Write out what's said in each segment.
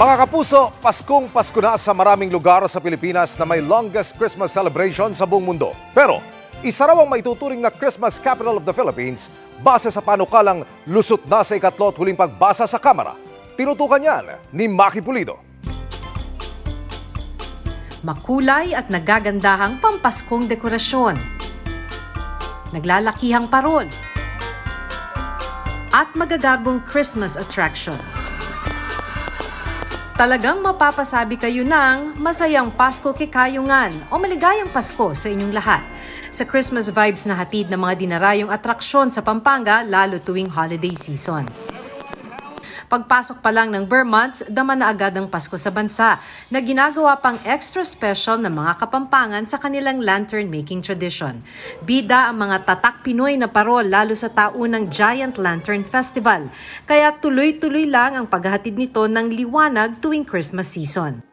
Mga kapuso, Paskong Pasko na sa maraming lugar sa Pilipinas na may longest Christmas celebration sa buong mundo. Pero, isa raw ang maituturing na Christmas capital of the Philippines base sa panukalang lusot na sa ikatlo at huling pagbasa sa Kamara. Tinutukan yan ni Maki Pulido. Makulay at nagagandahang pampaskong dekorasyon. Naglalakihang parol. At magagarbong Christmas attraction. Talagang mapapasabi kayo ng masayang Pasko kikayungan o maligayang Pasko sa inyong lahat. Sa Christmas vibes na hatid ng mga dinarayong atraksyon sa Pampanga lalo tuwing holiday season. Pagpasok pa lang ng Burr months, dama na agad ang Pasko sa bansa na ginagawa pang extra special ng mga Kapampangan sa kanilang lantern making tradition. Bida ang mga tatak Pinoy na parol lalo sa taunang Giant Lantern Festival. Kaya tuloy-tuloy lang ang paghahatid nito ng liwanag tuwing Christmas season.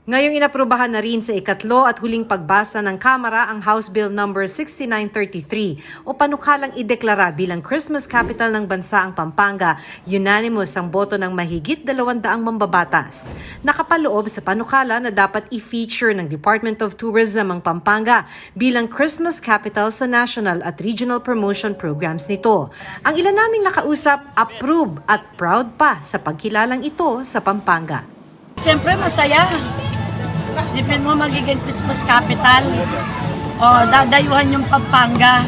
Ngayong inaprubahan na rin sa ikatlo at huling pagbasa ng Kamara ang House Bill No. 6933 o panukalang ideklara bilang Christmas capital ng bansa ang Pampanga. Unanimous ang boto ng mahigit 200 mambabatas. Nakapaloob sa panukala na dapat i-feature ng Department of Tourism ang Pampanga bilang Christmas capital sa national at regional promotion programs nito. Ang ilan naming nakausap, approve at proud pa sa pagkilalang ito sa Pampanga. Siyempre masaya. Isipin mo magiging Christmas capital. O dadayuhan yung Pampanga.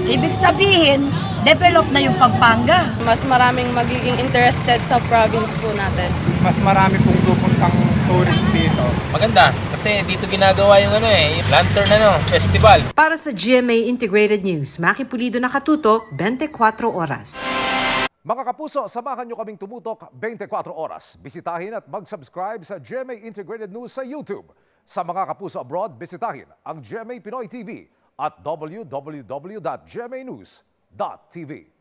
Ibig sabihin, develop na yung Pampanga. Mas maraming magiging interested sa province po natin. Mas marami pong pupuntang tourist dito. Maganda kasi dito ginagawa yung yung lantern festival. Para sa GMA Integrated News, Maki Pulido nakatutok 24 oras. Mga kapuso, samahan nyo kaming tumutok 24 oras. Bisitahin at mag-subscribe sa GMA Integrated News sa YouTube. Sa mga kapuso abroad, bisitahin ang GMA Pinoy TV at www.gmanews.tv.